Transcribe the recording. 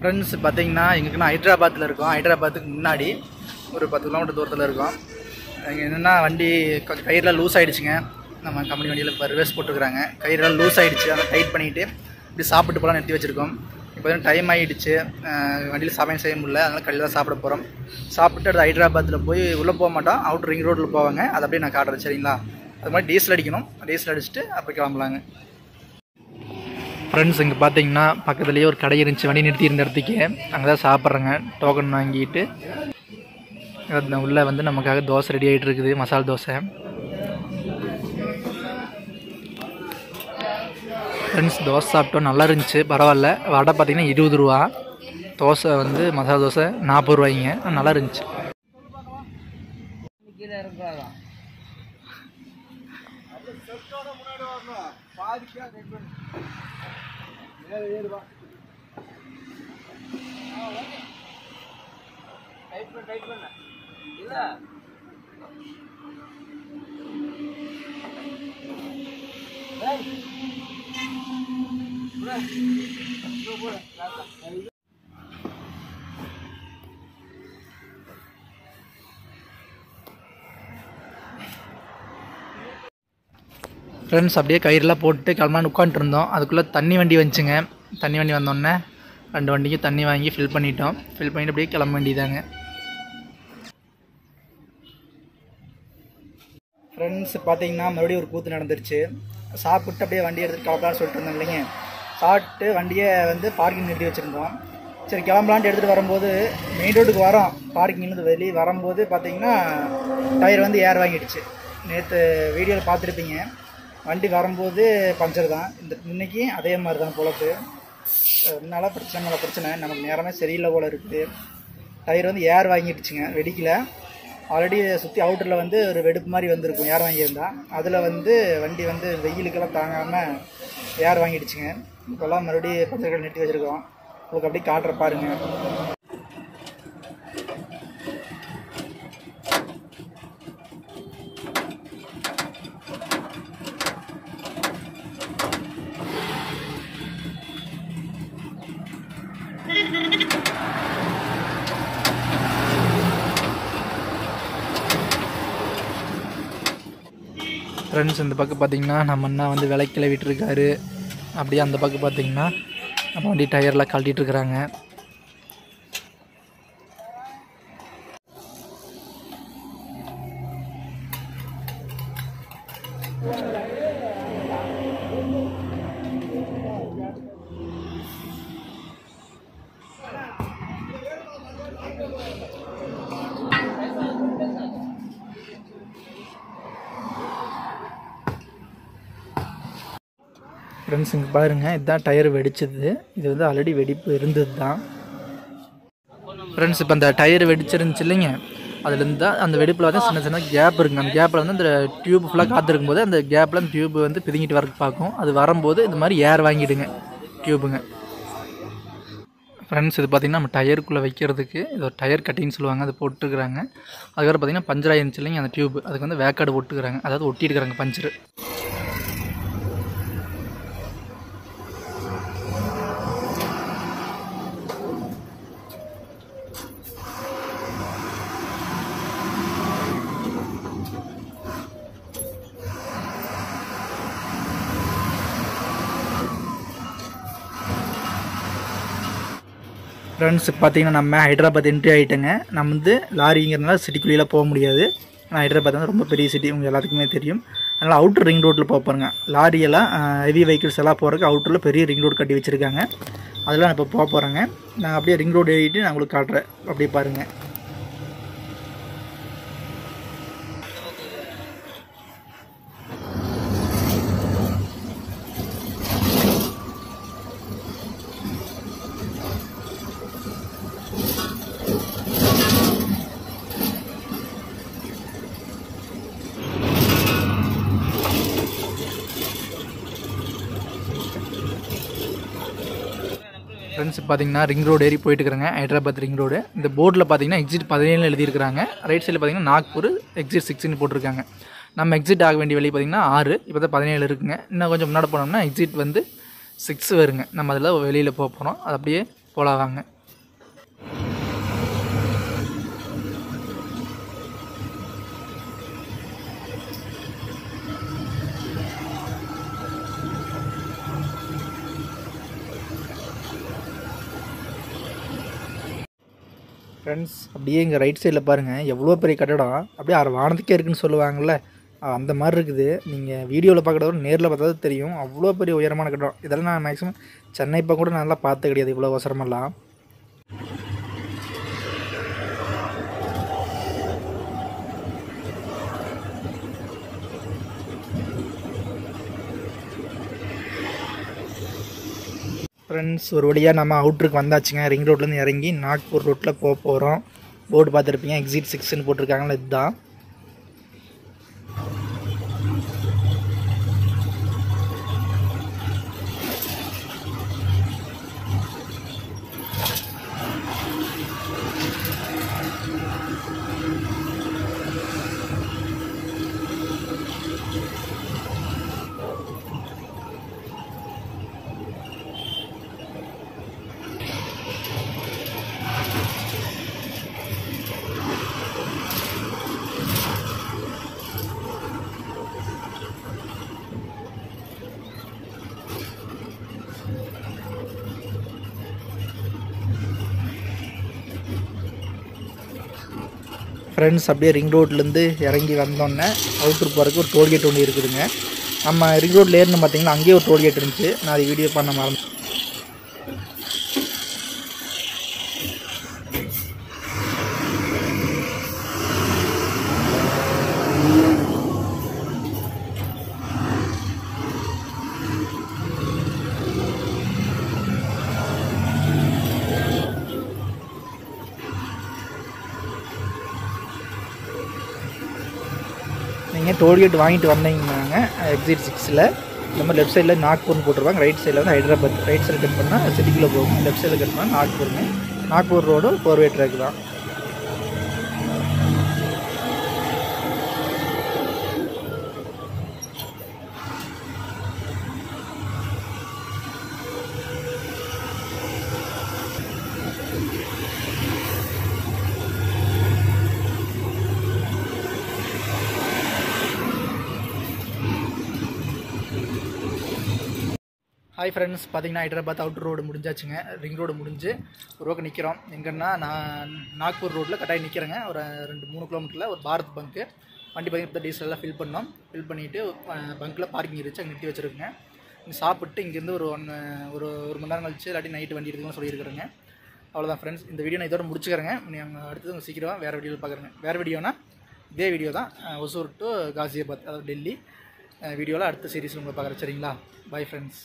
Friends பார்த்தீங்கன்னா எங்களுக்கு ஹைதராபாத்தில் இருக்கோம். ஹைதராபாத்துக்கு முன்னாடி ஒரு 10 கிலோமீட்டர் தூரத்தில் இருக்கோம். இங்கே என்னென்னா வண்டி கொஞ்சம் கயிறுலாம் லூஸ் ஆகிடுச்சுங்க. நம்ம கம்பெனி வண்டியில் இப்போ ரிவர்ஸ் போட்டுருக்குறாங்க. கயிறுலாம் லூஸ் ஆகிடுச்சு. அதை டைட் பண்ணிவிட்டு இப்படி சாப்பிட்டு போகலாம் நிறுத்தி வச்சுருக்கோம். இப்போ வந்து டைம் ஆகிடுச்சு. வண்டியில் சமையல் செய்ய முடியல. அதனால் கடையில் தான் சாப்பிட போகிறோம். சாப்பிட்டு அடுத்து ஹைதராபாத்தில் போய் உள்ளே போக மாட்டோம். அவுட்டர் ரிங் ரோட்டில் போவாங்க. அதை அப்படியே நான் காட்டுறேன், சரிங்களா? அது மாதிரி டீசல் அடிக்கணும். டீசல் அடிச்சுட்டு அப்போ கிளம்பலாங்க. ஃப்ரெண்ட்ஸ் இங்கே பார்த்தீங்கன்னா பக்கத்துலேயே ஒரு கடை இருந்துச்சு. வண்டி நிறுத்தி இருந்த இடத்துக்கு அங்கே தான் சாப்பிட்றேங்க. டோக்கன் வாங்கிட்டு உள்ளே வந்து நமக்காக தோசை ரெடி ஆகிட்டு இருக்குது. மசாலா தோசை. ஃப்ரெண்ட்ஸ் தோசை சாப்பிட்டோம், நல்லா இருந்துச்சு, பரவாயில்ல. வடை பார்த்தீங்கன்னா 20 ரூபா. தோசை வந்து மசாலா தோசை 40 ரூபாய்ங்க. நல்லா இருந்துச்சு. ஃப்ரெண்ட்ஸ் அப்படியே கயிறுலாம் போட்டு கிளம்பலான்னு உட்காந்துருந்தோம். அதுக்குள்ளே தண்ணி வண்டி வந்துச்சுங்க. தண்ணி வண்டி வந்தோடனே 2 வண்டிக்கு தண்ணி வாங்கி ஃபில் பண்ணிட்டோம். ஃபில் பண்ணிவிட்டு அப்படியே கிளம்ப வேண்டியதாங்க. ஃப்ரெண்ட்ஸ் பார்த்தீங்கன்னா மறுபடியும் ஒரு கூத்து நடந்துருச்சு. சாப்பிட்டு அப்படியே வண்டி எடுத்துகிட்டு கிளம்பலான்னு சொல்லிட்டு இருந்தோம் இல்லைங்க. சாப்பிட்டு வண்டியை வந்து பார்க்கிங் நிறுத்தி வச்சுருந்தோம். சரி கிளம்பலான்ட்டு எடுத்துகிட்டு வரும்போது மெயின் ரோட்டுக்கு வரோம். பார்க்கிங்லேருந்து வெளியே வரும்போது பார்த்தீங்கன்னா டயர் வந்து ஏர் வாங்கிடுச்சு. நேற்று வீடியோவில் பார்த்துருப்பீங்க. வண்டி வரும்போது பஞ்சர் தான். இன்னைக்கு அதே மாதிரி தான் பொழப்பு. அதனால பிரச்சனை மேலே பிரச்சனை. நமக்கு நேரமே சரியில்லை போல் இருக்குது. டயர் வந்து ஏர் வாங்கிடுச்சுங்க, வெடிக்கல. ஆல்ரெடி சுற்றி அவுட்டரில் வந்து ஒரு வெடிப்பு மாதிரி வந்திருக்கும் ஏர் வாங்கியிருந்தா. அதில் வந்து வண்டி வந்து வெயிலுக்கெல்லாம் தாங்காமல் ஏர் வாங்கிடுச்சுங்க. இப்போல்லாம் மறுபடியும் பஞ்சர்கள் நிறுத்தி வச்சுருக்கோம். உங்களுக்கு அப்படியே காட்டுற பாருங்க. ஃப்ரெண்ட்ஸ் இந்த பக்கம் பார்த்தீங்கன்னா நம்ம அண்ணா வந்து விளக்கில விட்டுருக்காரு. அப்படியே அந்த பக்கம் பார்த்தீங்கன்னா நம்ம வண்டி டயர்லாம் கழட்டிட்டு இருக்கிறாங்க. ஃப்ரெண்ட்ஸ் இங்கே பாருங்கள், இதுதான் டயர் வெடிச்சது. இது வந்து ஆல்ரெடி வெடிப்பு இருந்தது தான். ஃப்ரெண்ட்ஸ் இப்போ அந்த டயர் வெடிச்சிருந்துச்சு இல்லைங்க, அதுலேருந்து தான் அந்த வெடிப்பில் வந்து சின்ன சின்ன கேப் இருக்குங்க. அந்த கேப்பில் வந்து அந்த டியூப் ஃபுல்லாக காத்திருக்கும் போது அந்த கேப்பில் அந்த டியூப் வந்து பிதுங்கிட்டு வரக்கு பார்க்கும். அது வரும்போது இந்த மாதிரி ஏர் வாங்கிடுங்க டியூபுங்க. ஃப்ரெண்ட்ஸ் இது பார்த்திங்கன்னா நம்ம டயருக்குள்ளே வைக்கிறதுக்கு இது ஒரு டயர் கட்டின்னு சொல்லுவாங்க, அது போட்டுருக்குறாங்க. அதுக்கப்புறம் பார்த்திங்கன்னா பஞ்சர் ஆயிருந்துச்சு இல்லைங்க அந்த டியூப், அதுக்கு வந்து வேக்காடு போட்டுக்கிறாங்க, அதாவது ஒட்டிட்டுருக்காங்க பஞ்சரு. ஃப்ரெண்ட்ஸ் பார்த்தீங்கன்னா நம்ம ஹைதராபாத் என்ட்ரி ஆகிட்டேங்க. நம்ம வந்து லாரிங்கிறதுனால சிட்டிக்குள்ளேலாம் போக முடியாது. ஆனால் ஹைதராபாத் வந்து ரொம்ப பெரிய சிட்டி, உங்கள் எல்லாத்துக்குமே தெரியும். அதனால் அவுட்டர் ரிங் ரோட்டில் போக பாருங்க. லாரியெல்லாம் ஹெவி வெஹிக்கிள்ஸ் எல்லாம் போகிறதுக்கு அவுட்டரில் பெரிய ரிங் ரோடு கட்டி வச்சுருக்காங்க. அதெல்லாம் நான் இப்போ போக போகிறேங்க. நான் அப்படியே ரிங் ரோடு ஏறிட்டு நான் உங்களுக்கு காட்டுறேன். அப்படியே பாருங்கள். ஃப்ரெண்ட்ஸ் பார்த்தீங்கன்னா ரிங் ரோடு ஏறி போயிட்டுருக்காங்க. Hyderabad ring road. இந்த போர்டில் பார்த்தீங்கன்னா எக்ஸிட் 17 எழுதியிருக்காங்க. ரைட் சைடில் பார்த்தீங்கன்னா நாக்பூர் எக்ஸிட் 6 போட்டிருக்காங்க. நம்ம எக்ஸிட் ஆக வேண்டிய வெளியே பார்த்தீங்கன்னா 6, இப்போ தான் 17 இருக்குங்க. இன்னும் கொஞ்சம் முன்னாடி போனோம்னா எக்ஸிட் வந்து 6 வருங்க. நம்ம அதில் வெளியில் போக போகிறோம். அது அப்படியே போலாம் வாங்க. ஃப்ரெண்ட்ஸ், அப்படியே இங்கே ரைட் சைடில் பாருங்கள் எவ்வளோ பெரிய கட்டடம், அப்படியே வானத்துக்கே இருக்குதுன்னு சொல்லுவாங்கள்ல, அந்த மாதிரி இருக்குது. நீங்கள் வீடியோவில் பார்க்குறத நேரில் பார்த்தா தான் தெரியும், அவ்வளோ பெரிய உயரமான கட்டடம். இதெல்லாம் நான் மேக்ஸிமம் சென்னை இப்போ கூட நல்லா பார்த்து கிடையாது இவ்வளோ அவசரமெல்லாம். ஃப்ரெண்ட்ஸ், ஒரு வழியாக நம்ம அவுட்ருக்கு வந்தாச்சுங்க. ரிங் ரோட்லேருந்து இறங்கி நாக்பூர் ரோட்டில் போக போகிறோம். போர்டு பார்த்துருப்பீங்க, எக்ஸிட் 6ன்னு போட்டிருக்காங்களா, இதுதான். ஃப்ரெண்ட்ஸ், அப்படியே ரிங் ரோட்லேருந்து இறங்கி வந்தோடனே அவுட்ரு போகிறதுக்கு ஒரு டோல்கேட் ஒன்று இருக்குதுங்க. நம்ம ரிங் ரோட்டில் ஏறணும் பார்த்தீங்கன்னா அங்கேயே ஒரு டோல்கேட் இருந்துச்சு. நான் அது வீடியோ பண்ண மறந்து. நீங்கள் டோல்கேட் வாங்கிட்டு வந்தீங்கன்னாங்க எக்ஸிட் 6ல் இந்த மாதிரி லெஃப்ட் சைடில் நாக்பூர்னு போட்டிருப்பாங்க. ரைட் சைடில் வந்து ஹைதராபாத். ரைட் சைடில் கட் பண்ணால் சிட்டிக்குள்ளே போகும். லெஃப்ட் சைடில் கட் பண்ணால் நாக்பூருங்க. நாக்பூர் ரோடு 4 வே ட்ராக் தான். ஹாய் ஃப்ரெண்ட்ஸ், பார்த்தீங்கன்னா ஹைதராபாத் அவுட்டர் ரோடு முடிஞ்சாச்சுங்க. ரிங் ரோடு முடிஞ்சு ஒரு பக்கம் நிற்கிறோம். எங்கன்னா நான் நாக்பூர் ரோட்டில் கட்டாயம் நிற்கிறேங்க. ஒரு 2-3 கிலோமீட்டரில் ஒரு பாரத் பங்க்கு. வண்டி பார்த்தீங்கன்னா டீசல் எல்லாம் ஃபில் பண்ணோம். ஃபில் பண்ணிவிட்டு பங்க்கில் பார்க்கிங் இருந்துச்சு, அங்கே நிறுத்தி வச்சுருக்குங்க. இங்கே சாப்பிட்டு இங்கேருந்து ஒரு மணி நேரம் கழிச்சு இல்லாட்டி நைட்டு வண்டி எடுத்துக்கணும் சொல்லியிருக்கிறேங்க. அவ்வளோதான் ஃப்ரெண்ட்ஸ், இந்த வீடியோ நான் இதோட முடிச்சுக்கிறேங்க. நீங்கள் அடுத்தது சீக்கிரம் வேறு வீடியோவில் பார்க்குறேங்க. வேறு வீடியோனா இதே வீடியோ தான், ஒசூர் டு காசியாபாத், அதாவது டெல்லி வீடியோவில் அடுத்த சீரீஸில் உங்களை பார்க்குறேன். சரிங்களா? Bye friends.